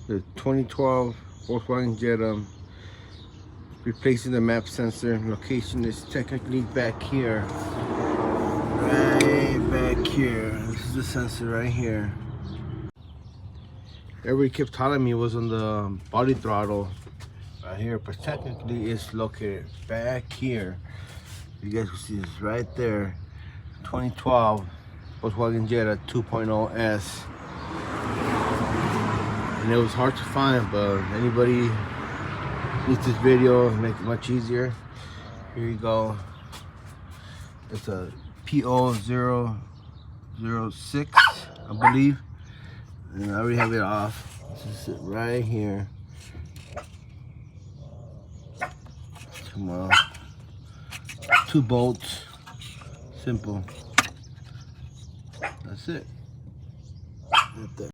The 2012 Volkswagen Jetta, replacing the MAP sensor. Location is technically back here. Right back here. This is the sensor right here. Everybody kept telling me it was on the body throttle right here, but technically it's located back here. You guys can see this right there. 2012 Volkswagen Jetta 2.0 S. And it was hard to find, but anybody needs this video, make it much easier. Here you go. It's a P106, I believe. And I already have it off. This is it right here. Come on. 2 bolts. Simple. That's it. Right there.